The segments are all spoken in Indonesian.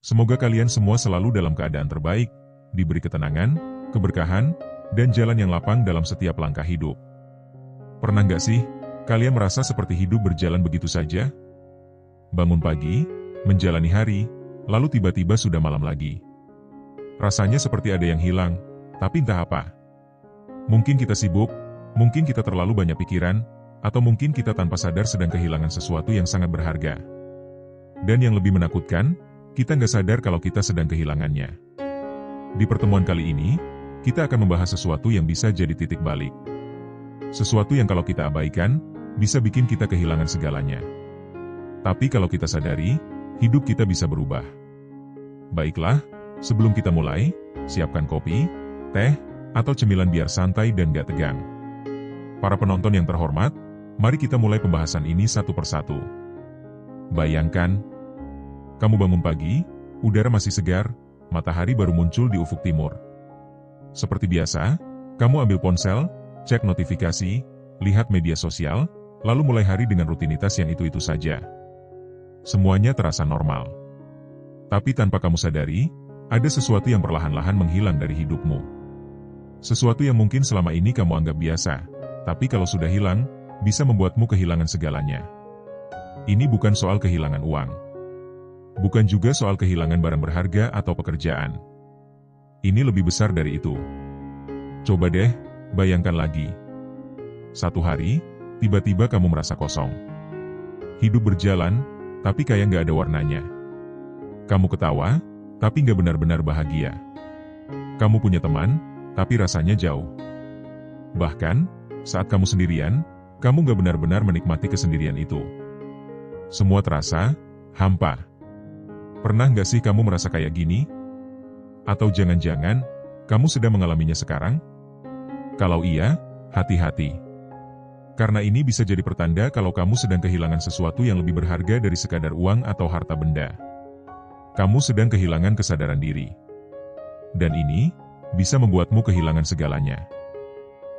Semoga kalian semua selalu dalam keadaan terbaik, diberi ketenangan, keberkahan, dan jalan yang lapang dalam setiap langkah hidup. Pernah nggak sih, kalian merasa seperti hidup berjalan begitu saja? Bangun pagi, menjalani hari, lalu tiba-tiba sudah malam lagi. Rasanya seperti ada yang hilang, tapi entah apa. Mungkin kita sibuk, mungkin kita terlalu banyak pikiran, atau mungkin kita tanpa sadar sedang kehilangan sesuatu yang sangat berharga. Dan yang lebih menakutkan, kita nggak sadar kalau kita sedang kehilangannya. Di pertemuan kali ini, kita akan membahas sesuatu yang bisa jadi titik balik. Sesuatu yang kalau kita abaikan, bisa bikin kita kehilangan segalanya. Tapi kalau kita sadari, hidup kita bisa berubah. Baiklah, sebelum kita mulai, siapkan kopi, teh, atau cemilan biar santai dan gak tegang. Para penonton yang terhormat, mari kita mulai pembahasan ini satu persatu. Bayangkan, kamu bangun pagi, udara masih segar, matahari baru muncul di ufuk timur. Seperti biasa, kamu ambil ponsel, cek notifikasi, lihat media sosial, lalu mulai hari dengan rutinitas yang itu-itu saja. Semuanya terasa normal. Tapi tanpa kamu sadari, ada sesuatu yang perlahan-lahan menghilang dari hidupmu. Sesuatu yang mungkin selama ini kamu anggap biasa, tapi kalau sudah hilang, bisa membuatmu kehilangan segalanya. Ini bukan soal kehilangan uang. Bukan juga soal kehilangan barang berharga atau pekerjaan. Ini lebih besar dari itu. Coba deh, bayangkan lagi. Satu hari, tiba-tiba kamu merasa kosong. Hidup berjalan, tapi kayak nggak ada warnanya. Kamu ketawa, tapi nggak benar-benar bahagia. Kamu punya teman, tapi rasanya jauh. Bahkan, saat kamu sendirian, kamu nggak benar-benar menikmati kesendirian itu. Semua terasa hampa. Pernah nggak sih kamu merasa kayak gini? Atau jangan-jangan, kamu sedang mengalaminya sekarang? Kalau iya, hati-hati. Karena ini bisa jadi pertanda kalau kamu sedang kehilangan sesuatu yang lebih berharga dari sekadar uang atau harta benda. Kamu sedang kehilangan kesadaran diri. Dan ini bisa membuatmu kehilangan segalanya.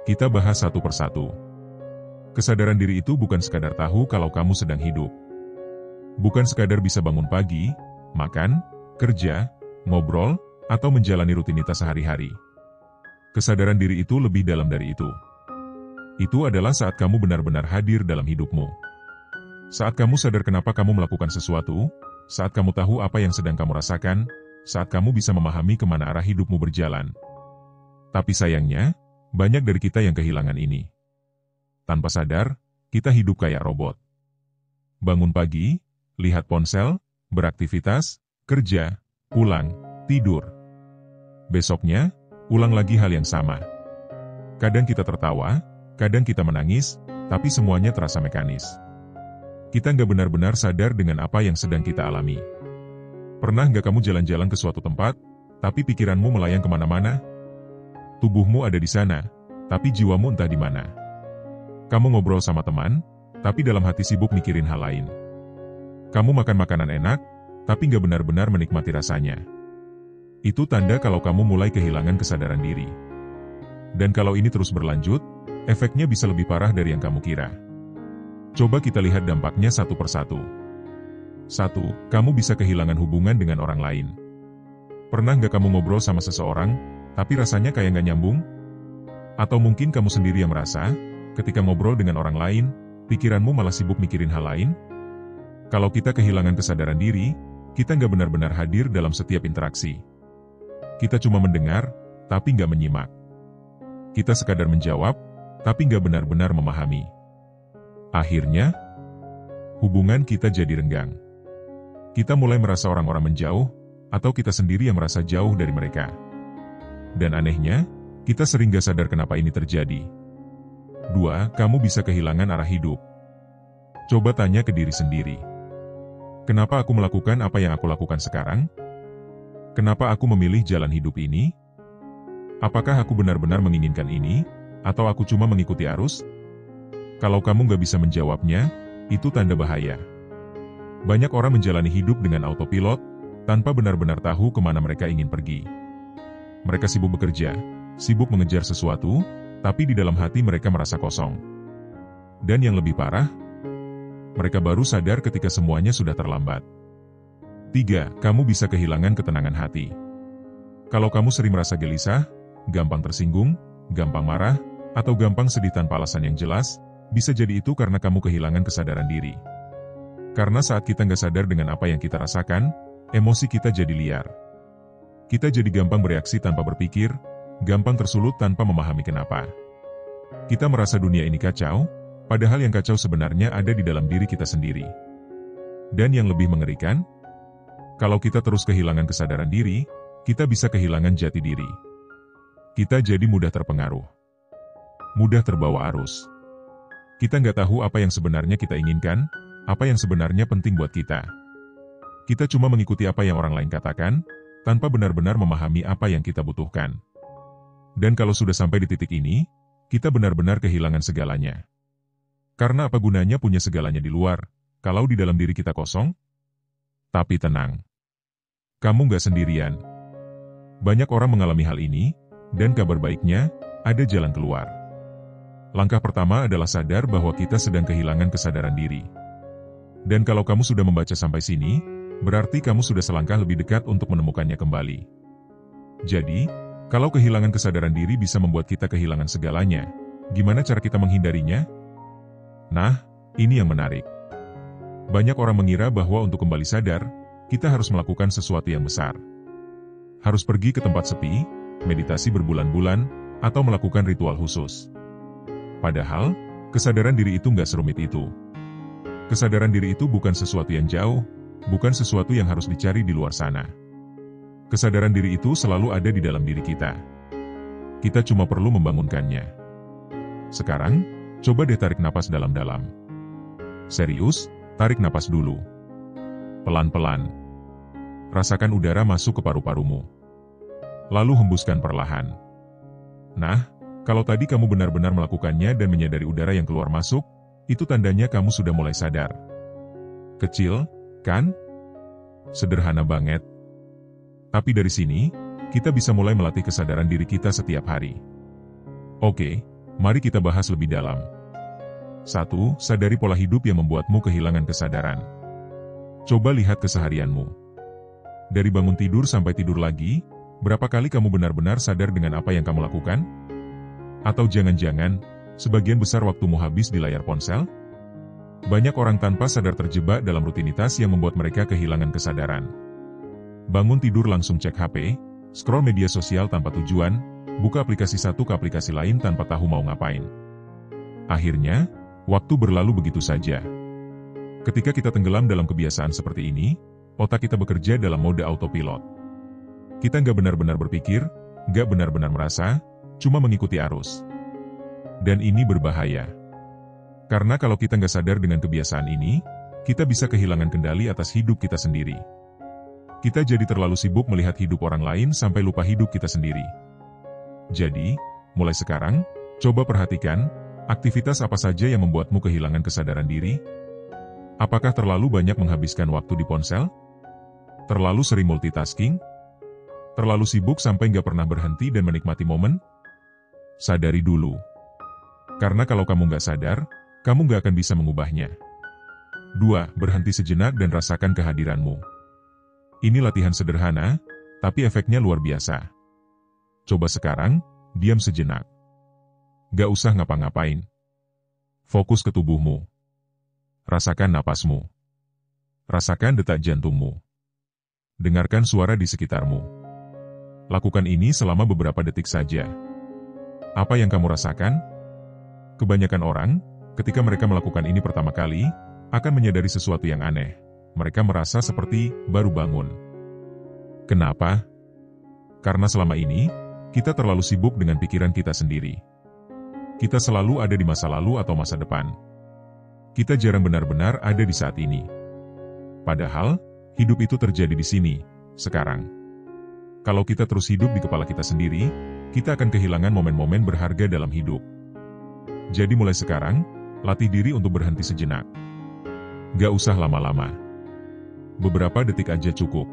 Kita bahas satu persatu. Kesadaran diri itu bukan sekadar tahu kalau kamu sedang hidup. Bukan sekadar bisa bangun pagi, makan, kerja, ngobrol, atau menjalani rutinitas sehari-hari. Kesadaran diri itu lebih dalam dari itu. Itu adalah saat kamu benar-benar hadir dalam hidupmu. Saat kamu sadar kenapa kamu melakukan sesuatu, saat kamu tahu apa yang sedang kamu rasakan, saat kamu bisa memahami kemana arah hidupmu berjalan. Tapi sayangnya, banyak dari kita yang kehilangan ini. Tanpa sadar, kita hidup kayak robot. Bangun pagi, lihat ponsel, beraktivitas, kerja, pulang, tidur. Besoknya, ulang lagi hal yang sama. Kadang kita tertawa, kadang kita menangis, tapi semuanya terasa mekanis. Kita nggak benar-benar sadar dengan apa yang sedang kita alami. Pernah nggak kamu jalan-jalan ke suatu tempat, tapi pikiranmu melayang kemana-mana? Tubuhmu ada di sana, tapi jiwamu entah di mana. Kamu ngobrol sama teman, tapi dalam hati sibuk mikirin hal lain. Kamu makan makanan enak, tapi nggak benar-benar menikmati rasanya. Itu tanda kalau kamu mulai kehilangan kesadaran diri. Dan kalau ini terus berlanjut, efeknya bisa lebih parah dari yang kamu kira. Coba kita lihat dampaknya satu persatu. 1. Kamu bisa kehilangan hubungan dengan orang lain. Pernah nggak kamu ngobrol sama seseorang, tapi rasanya kayak nggak nyambung? Atau mungkin kamu sendiri yang merasa, ketika ngobrol dengan orang lain, pikiranmu malah sibuk mikirin hal lain? Kalau kita kehilangan kesadaran diri, kita nggak benar-benar hadir dalam setiap interaksi. Kita cuma mendengar, tapi nggak menyimak. Kita sekadar menjawab, tapi nggak benar-benar memahami. Akhirnya, hubungan kita jadi renggang. Kita mulai merasa orang-orang menjauh, atau kita sendiri yang merasa jauh dari mereka. Dan anehnya, kita sering gak sadar kenapa ini terjadi. 2. Kamu bisa kehilangan arah hidup. Coba tanya ke diri sendiri. Kenapa aku melakukan apa yang aku lakukan sekarang? Kenapa aku memilih jalan hidup ini? Apakah aku benar-benar menginginkan ini, atau aku cuma mengikuti arus? Kalau kamu gak bisa menjawabnya, itu tanda bahaya. Banyak orang menjalani hidup dengan autopilot, tanpa benar-benar tahu kemana mereka ingin pergi. Mereka sibuk bekerja, sibuk mengejar sesuatu, tapi di dalam hati mereka merasa kosong. Dan yang lebih parah, mereka baru sadar ketika semuanya sudah terlambat. 3. Kamu bisa kehilangan ketenangan hati. Kalau kamu sering merasa gelisah, gampang tersinggung, gampang marah, atau gampang sedih tanpa alasan yang jelas, bisa jadi itu karena kamu kehilangan kesadaran diri. Karena saat kita nggak sadar dengan apa yang kita rasakan, emosi kita jadi liar. Kita jadi gampang bereaksi tanpa berpikir, gampang tersulut tanpa memahami kenapa. Kita merasa dunia ini kacau, padahal yang kacau sebenarnya ada di dalam diri kita sendiri. Dan yang lebih mengerikan, kalau kita terus kehilangan kesadaran diri, kita bisa kehilangan jati diri. Kita jadi mudah terpengaruh, mudah terbawa arus. Kita nggak tahu apa yang sebenarnya kita inginkan, apa yang sebenarnya penting buat kita. Kita cuma mengikuti apa yang orang lain katakan, tanpa benar-benar memahami apa yang kita butuhkan. Dan kalau sudah sampai di titik ini, kita benar-benar kehilangan segalanya. Karena apa gunanya punya segalanya di luar, kalau di dalam diri kita kosong? Tapi tenang, kamu nggak sendirian. Banyak orang mengalami hal ini, dan kabar baiknya, ada jalan keluar. Langkah pertama adalah sadar bahwa kita sedang kehilangan kesadaran diri. Dan kalau kamu sudah membaca sampai sini, berarti kamu sudah selangkah lebih dekat untuk menemukannya kembali. Jadi, kalau kehilangan kesadaran diri bisa membuat kita kehilangan segalanya, gimana cara kita menghindarinya? Nah, ini yang menarik. Banyak orang mengira bahwa untuk kembali sadar, kita harus melakukan sesuatu yang besar. Harus pergi ke tempat sepi, meditasi berbulan-bulan, atau melakukan ritual khusus. Padahal, kesadaran diri itu nggak serumit itu. Kesadaran diri itu bukan sesuatu yang jauh, bukan sesuatu yang harus dicari di luar sana. Kesadaran diri itu selalu ada di dalam diri kita. Kita cuma perlu membangunkannya. Sekarang, coba deh tarik napas dalam-dalam. Serius, tarik napas dulu. Pelan-pelan. Rasakan udara masuk ke paru-parumu. Lalu hembuskan perlahan. Nah, kalau tadi kamu benar-benar melakukannya dan menyadari udara yang keluar masuk, itu tandanya kamu sudah mulai sadar. Kecil, kan? Sederhana banget. Tapi dari sini, kita bisa mulai melatih kesadaran diri kita setiap hari. Oke, mari kita bahas lebih dalam. 1. Sadari pola hidup yang membuatmu kehilangan kesadaran. Coba lihat keseharianmu. Dari bangun tidur sampai tidur lagi, berapa kali kamu benar-benar sadar dengan apa yang kamu lakukan? Atau jangan-jangan, sebagian besar waktumu habis di layar ponsel? Banyak orang tanpa sadar terjebak dalam rutinitas yang membuat mereka kehilangan kesadaran. Bangun tidur langsung cek HP, scroll media sosial tanpa tujuan, buka aplikasi satu ke aplikasi lain tanpa tahu mau ngapain. Akhirnya, waktu berlalu begitu saja. Ketika kita tenggelam dalam kebiasaan seperti ini, otak kita bekerja dalam mode autopilot. Kita nggak benar-benar berpikir, nggak benar-benar merasa, cuma mengikuti arus. Dan ini berbahaya. Karena kalau kita nggak sadar dengan kebiasaan ini, kita bisa kehilangan kendali atas hidup kita sendiri. Kita jadi terlalu sibuk melihat hidup orang lain sampai lupa hidup kita sendiri. Jadi, mulai sekarang, coba perhatikan, aktivitas apa saja yang membuatmu kehilangan kesadaran diri? Apakah terlalu banyak menghabiskan waktu di ponsel? Terlalu sering multitasking? Terlalu sibuk sampai nggak pernah berhenti dan menikmati momen? Sadari dulu. Karena kalau kamu nggak sadar, kamu nggak akan bisa mengubahnya. 2. Berhenti sejenak dan rasakan kehadiranmu. Ini latihan sederhana, tapi efeknya luar biasa. Coba sekarang, diam sejenak. Nggak usah ngapa-ngapain. Fokus ke tubuhmu. Rasakan napasmu. Rasakan detak jantungmu. Dengarkan suara di sekitarmu. Lakukan ini selama beberapa detik saja. Apa yang kamu rasakan? Kebanyakan orang, ketika mereka melakukan ini pertama kali, akan menyadari sesuatu yang aneh. Mereka merasa seperti baru bangun. Kenapa? Karena selama ini, kita terlalu sibuk dengan pikiran kita sendiri. Kita selalu ada di masa lalu atau masa depan. Kita jarang benar-benar ada di saat ini. Padahal, hidup itu terjadi di sini, sekarang. Kalau kita terus hidup di kepala kita sendiri, kita akan kehilangan momen-momen berharga dalam hidup. Jadi mulai sekarang, latih diri untuk berhenti sejenak. Gak usah lama-lama. Beberapa detik aja cukup.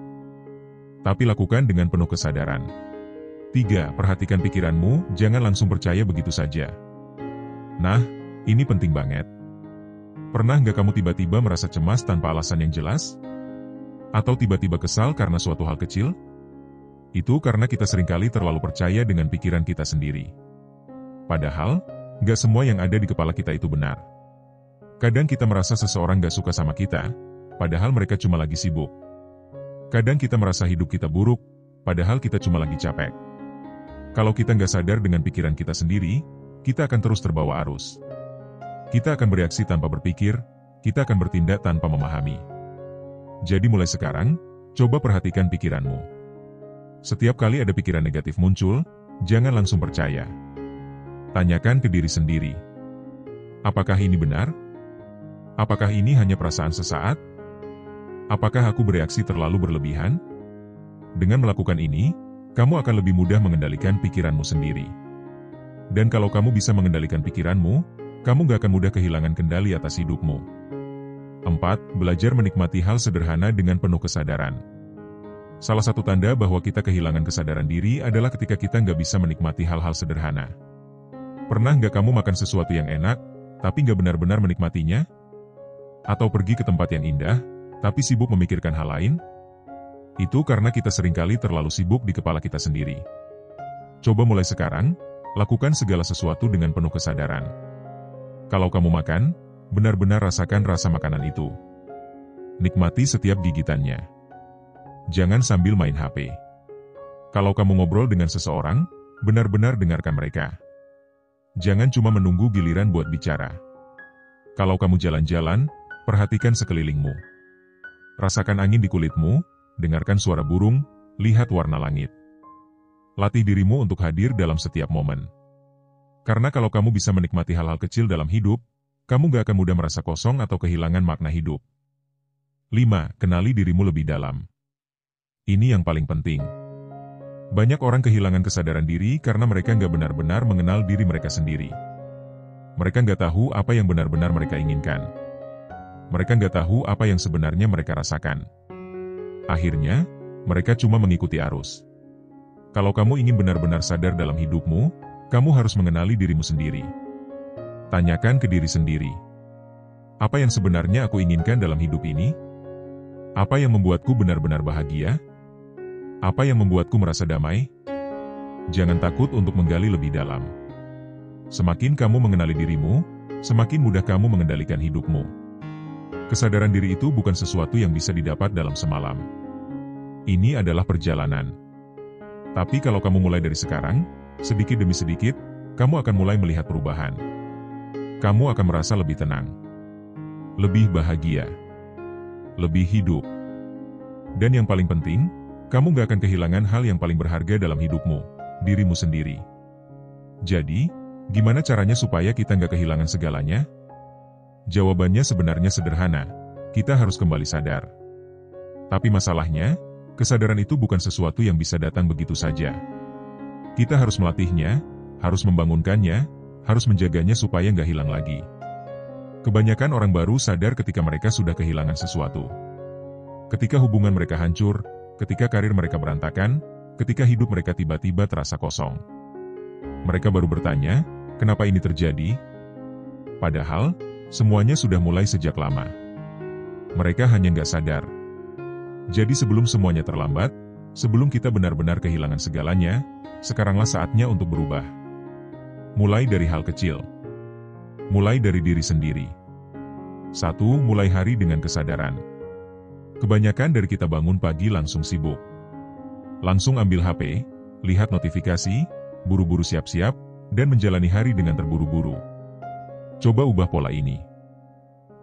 Tapi lakukan dengan penuh kesadaran. 3. Perhatikan pikiranmu, jangan langsung percaya begitu saja. Nah, ini penting banget. Pernah nggak kamu tiba-tiba merasa cemas tanpa alasan yang jelas? Atau tiba-tiba kesal karena suatu hal kecil? Itu karena kita seringkali terlalu percaya dengan pikiran kita sendiri. Padahal, gak semua yang ada di kepala kita itu benar. Kadang kita merasa seseorang gak suka sama kita, padahal mereka cuma lagi sibuk. Kadang kita merasa hidup kita buruk, padahal kita cuma lagi capek. Kalau kita gak sadar dengan pikiran kita sendiri, kita akan terus terbawa arus. Kita akan bereaksi tanpa berpikir, kita akan bertindak tanpa memahami. Jadi mulai sekarang, coba perhatikan pikiranmu. Setiap kali ada pikiran negatif muncul, jangan langsung percaya. Tanyakan ke diri sendiri. Apakah ini benar? Apakah ini hanya perasaan sesaat? Apakah aku bereaksi terlalu berlebihan? Dengan melakukan ini, kamu akan lebih mudah mengendalikan pikiranmu sendiri. Dan kalau kamu bisa mengendalikan pikiranmu, kamu gak akan mudah kehilangan kendali atas hidupmu. 4. Belajar menikmati hal sederhana dengan penuh kesadaran. Salah satu tanda bahwa kita kehilangan kesadaran diri adalah ketika kita nggak bisa menikmati hal-hal sederhana. Pernah nggak kamu makan sesuatu yang enak, tapi nggak benar-benar menikmatinya? Atau pergi ke tempat yang indah, tapi sibuk memikirkan hal lain? Itu karena kita seringkali terlalu sibuk di kepala kita sendiri. Coba mulai sekarang, lakukan segala sesuatu dengan penuh kesadaran. Kalau kamu makan, benar-benar rasakan rasa makanan itu. Nikmati setiap gigitannya. Jangan sambil main HP. Kalau kamu ngobrol dengan seseorang, benar-benar dengarkan mereka. Jangan cuma menunggu giliran buat bicara. Kalau kamu jalan-jalan, perhatikan sekelilingmu. Rasakan angin di kulitmu, dengarkan suara burung, lihat warna langit. Latih dirimu untuk hadir dalam setiap momen. Karena kalau kamu bisa menikmati hal-hal kecil dalam hidup, kamu gak akan mudah merasa kosong atau kehilangan makna hidup. 5. Kenali dirimu lebih dalam. Ini yang paling penting. Banyak orang kehilangan kesadaran diri karena mereka gak benar-benar mengenal diri mereka sendiri. Mereka gak tahu apa yang benar-benar mereka inginkan. Mereka gak tahu apa yang sebenarnya mereka rasakan. Akhirnya, mereka cuma mengikuti arus. Kalau kamu ingin benar-benar sadar dalam hidupmu, kamu harus mengenali dirimu sendiri. Tanyakan ke diri sendiri. Apa yang sebenarnya aku inginkan dalam hidup ini? Apa yang membuatku benar-benar bahagia? Apa yang membuatku merasa damai? Jangan takut untuk menggali lebih dalam. Semakin kamu mengenali dirimu, semakin mudah kamu mengendalikan hidupmu. Kesadaran diri itu bukan sesuatu yang bisa didapat dalam semalam. Ini adalah perjalanan. Tapi kalau kamu mulai dari sekarang, sedikit demi sedikit, kamu akan mulai melihat perubahan. Kamu akan merasa lebih tenang, lebih bahagia, lebih hidup. Dan yang paling penting, kamu gak akan kehilangan hal yang paling berharga dalam hidupmu, dirimu sendiri. Jadi, gimana caranya supaya kita gak kehilangan segalanya? Jawabannya sebenarnya sederhana, kita harus kembali sadar. Tapi masalahnya, kesadaran itu bukan sesuatu yang bisa datang begitu saja. Kita harus melatihnya, harus membangunkannya, harus menjaganya supaya nggak hilang lagi. Kebanyakan orang baru sadar ketika mereka sudah kehilangan sesuatu. Ketika hubungan mereka hancur, ketika karir mereka berantakan, ketika hidup mereka tiba-tiba terasa kosong. Mereka baru bertanya, kenapa ini terjadi? Padahal, semuanya sudah mulai sejak lama. Mereka hanya nggak sadar. Jadi sebelum semuanya terlambat, sebelum kita benar-benar kehilangan segalanya, sekaranglah saatnya untuk berubah. Mulai dari hal kecil. Mulai dari diri sendiri. 1. Mulai hari dengan kesadaran. Kebanyakan dari kita bangun pagi langsung sibuk. Langsung ambil HP, lihat notifikasi, buru-buru siap-siap, dan menjalani hari dengan terburu-buru. Coba ubah pola ini.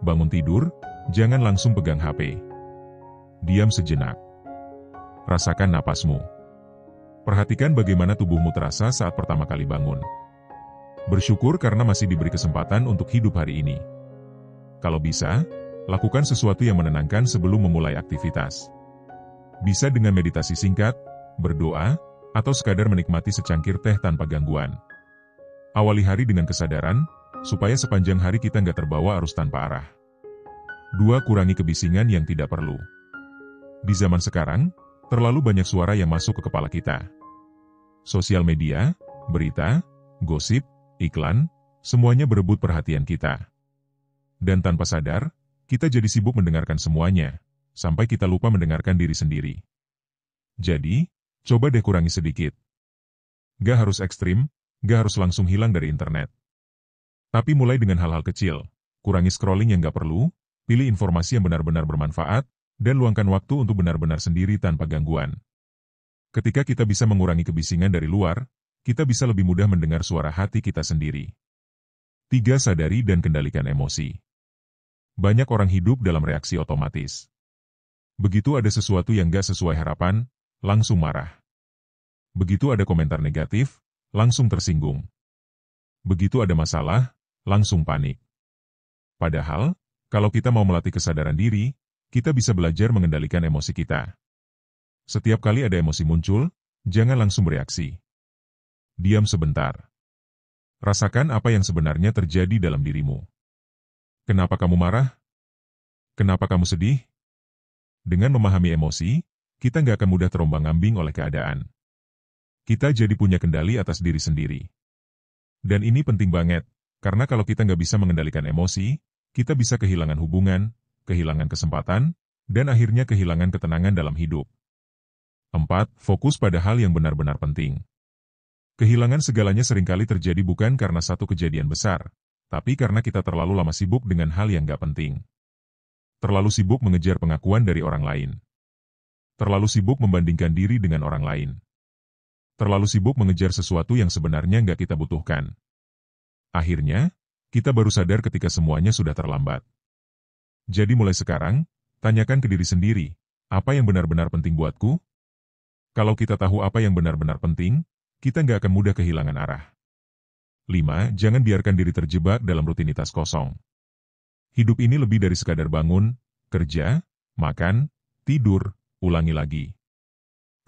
Bangun tidur, jangan langsung pegang HP. Diam sejenak. Rasakan napasmu. Perhatikan bagaimana tubuhmu terasa saat pertama kali bangun. Bersyukur karena masih diberi kesempatan untuk hidup hari ini. Kalau bisa, lakukan sesuatu yang menenangkan sebelum memulai aktivitas. Bisa dengan meditasi singkat, berdoa, atau sekadar menikmati secangkir teh tanpa gangguan. Awali hari dengan kesadaran, supaya sepanjang hari kita nggak terbawa arus tanpa arah. 2. Kurangi kebisingan yang tidak perlu. Di zaman sekarang, terlalu banyak suara yang masuk ke kepala kita. Sosial media, berita, gosip, iklan, semuanya berebut perhatian kita. Dan tanpa sadar, kita jadi sibuk mendengarkan semuanya, sampai kita lupa mendengarkan diri sendiri. Jadi, coba deh kurangi sedikit. Gak harus ekstrim, gak harus langsung hilang dari internet. Tapi mulai dengan hal-hal kecil, kurangi scrolling yang gak perlu, pilih informasi yang benar-benar bermanfaat, dan luangkan waktu untuk benar-benar sendiri tanpa gangguan. Ketika kita bisa mengurangi kebisingan dari luar, kita bisa lebih mudah mendengar suara hati kita sendiri. 3. Sadari dan kendalikan emosi. Banyak orang hidup dalam reaksi otomatis. Begitu ada sesuatu yang gak sesuai harapan, langsung marah. Begitu ada komentar negatif, langsung tersinggung. Begitu ada masalah, langsung panik. Padahal, kalau kita mau melatih kesadaran diri, kita bisa belajar mengendalikan emosi kita. Setiap kali ada emosi muncul, jangan langsung bereaksi. Diam sebentar. Rasakan apa yang sebenarnya terjadi dalam dirimu. Kenapa kamu marah? Kenapa kamu sedih? Dengan memahami emosi, kita nggak akan mudah terombang-ambing oleh keadaan. Kita jadi punya kendali atas diri sendiri. Dan ini penting banget, karena kalau kita nggak bisa mengendalikan emosi, kita bisa kehilangan hubungan, kehilangan kesempatan, dan akhirnya kehilangan ketenangan dalam hidup. 4. Fokus pada hal yang benar-benar penting. Kehilangan segalanya seringkali terjadi bukan karena satu kejadian besar, tapi karena kita terlalu lama sibuk dengan hal yang nggak penting. Terlalu sibuk mengejar pengakuan dari orang lain. Terlalu sibuk membandingkan diri dengan orang lain. Terlalu sibuk mengejar sesuatu yang sebenarnya nggak kita butuhkan. Akhirnya, kita baru sadar ketika semuanya sudah terlambat. Jadi mulai sekarang, tanyakan ke diri sendiri, apa yang benar-benar penting buatku? Kalau kita tahu apa yang benar-benar penting, kita nggak akan mudah kehilangan arah. 5. Jangan biarkan diri terjebak dalam rutinitas kosong. Hidup ini lebih dari sekadar bangun, kerja, makan, tidur, ulangi lagi.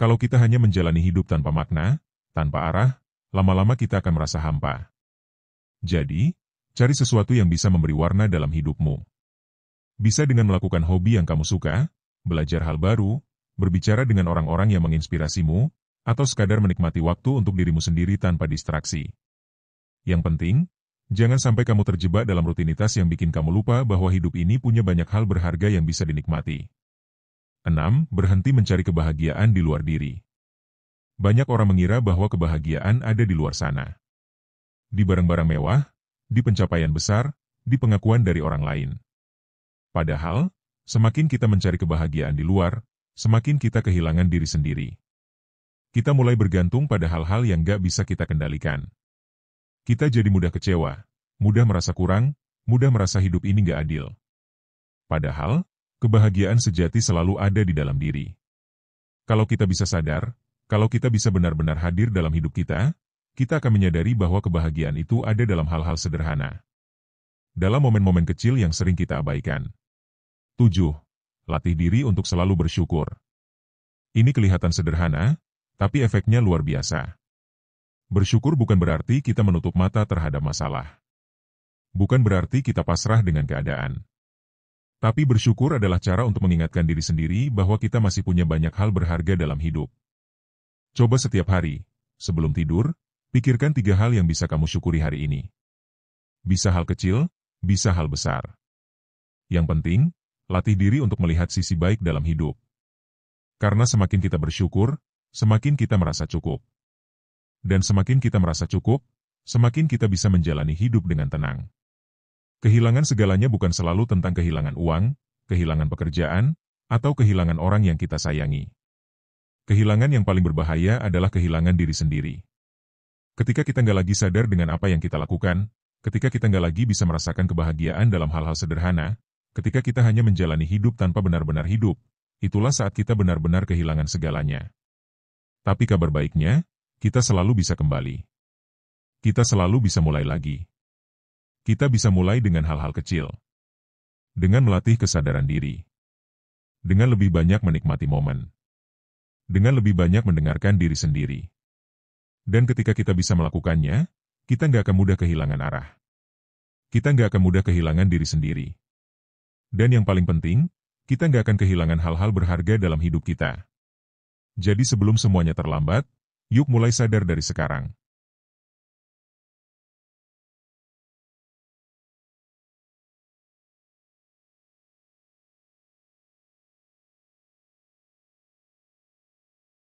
Kalau kita hanya menjalani hidup tanpa makna, tanpa arah, lama-lama kita akan merasa hampa. Jadi, cari sesuatu yang bisa memberi warna dalam hidupmu. Bisa dengan melakukan hobi yang kamu suka, belajar hal baru, berbicara dengan orang-orang yang menginspirasimu, atau sekadar menikmati waktu untuk dirimu sendiri tanpa distraksi. Yang penting, jangan sampai kamu terjebak dalam rutinitas yang bikin kamu lupa bahwa hidup ini punya banyak hal berharga yang bisa dinikmati. 6. Berhenti mencari kebahagiaan di luar diri. Banyak orang mengira bahwa kebahagiaan ada di luar sana. Di barang-barang mewah, di pencapaian besar, di pengakuan dari orang lain. Padahal, semakin kita mencari kebahagiaan di luar, semakin kita kehilangan diri sendiri. Kita mulai bergantung pada hal-hal yang gak bisa kita kendalikan. Kita jadi mudah kecewa, mudah merasa kurang, mudah merasa hidup ini gak adil. Padahal, kebahagiaan sejati selalu ada di dalam diri. Kalau kita bisa sadar, kalau kita bisa benar-benar hadir dalam hidup kita akan menyadari bahwa kebahagiaan itu ada dalam hal-hal sederhana. Dalam momen-momen kecil yang sering kita abaikan. 7. Latih diri untuk selalu bersyukur. Ini kelihatan sederhana, tapi efeknya luar biasa. Bersyukur bukan berarti kita menutup mata terhadap masalah. Bukan berarti kita pasrah dengan keadaan. Tapi bersyukur adalah cara untuk mengingatkan diri sendiri bahwa kita masih punya banyak hal berharga dalam hidup. Coba setiap hari, sebelum tidur, pikirkan 3 hal yang bisa kamu syukuri hari ini. Bisa hal kecil, bisa hal besar. Yang penting, latih diri untuk melihat sisi baik dalam hidup. Karena semakin kita bersyukur, semakin kita merasa cukup. Dan semakin kita merasa cukup, semakin kita bisa menjalani hidup dengan tenang. Kehilangan segalanya bukan selalu tentang kehilangan uang, kehilangan pekerjaan, atau kehilangan orang yang kita sayangi. Kehilangan yang paling berbahaya adalah kehilangan diri sendiri. Ketika kita nggak lagi sadar dengan apa yang kita lakukan, ketika kita nggak lagi bisa merasakan kebahagiaan dalam hal-hal sederhana, ketika kita hanya menjalani hidup tanpa benar-benar hidup, itulah saat kita benar-benar kehilangan segalanya. Tapi kabar baiknya, kita selalu bisa kembali. Kita selalu bisa mulai lagi. Kita bisa mulai dengan hal-hal kecil. Dengan melatih kesadaran diri. Dengan lebih banyak menikmati momen. Dengan lebih banyak mendengarkan diri sendiri. Dan ketika kita bisa melakukannya, kita nggak akan mudah kehilangan arah. Kita nggak akan mudah kehilangan diri sendiri. Dan yang paling penting, kita nggak akan kehilangan hal-hal berharga dalam hidup kita. Jadi sebelum semuanya terlambat, yuk mulai sadar dari sekarang.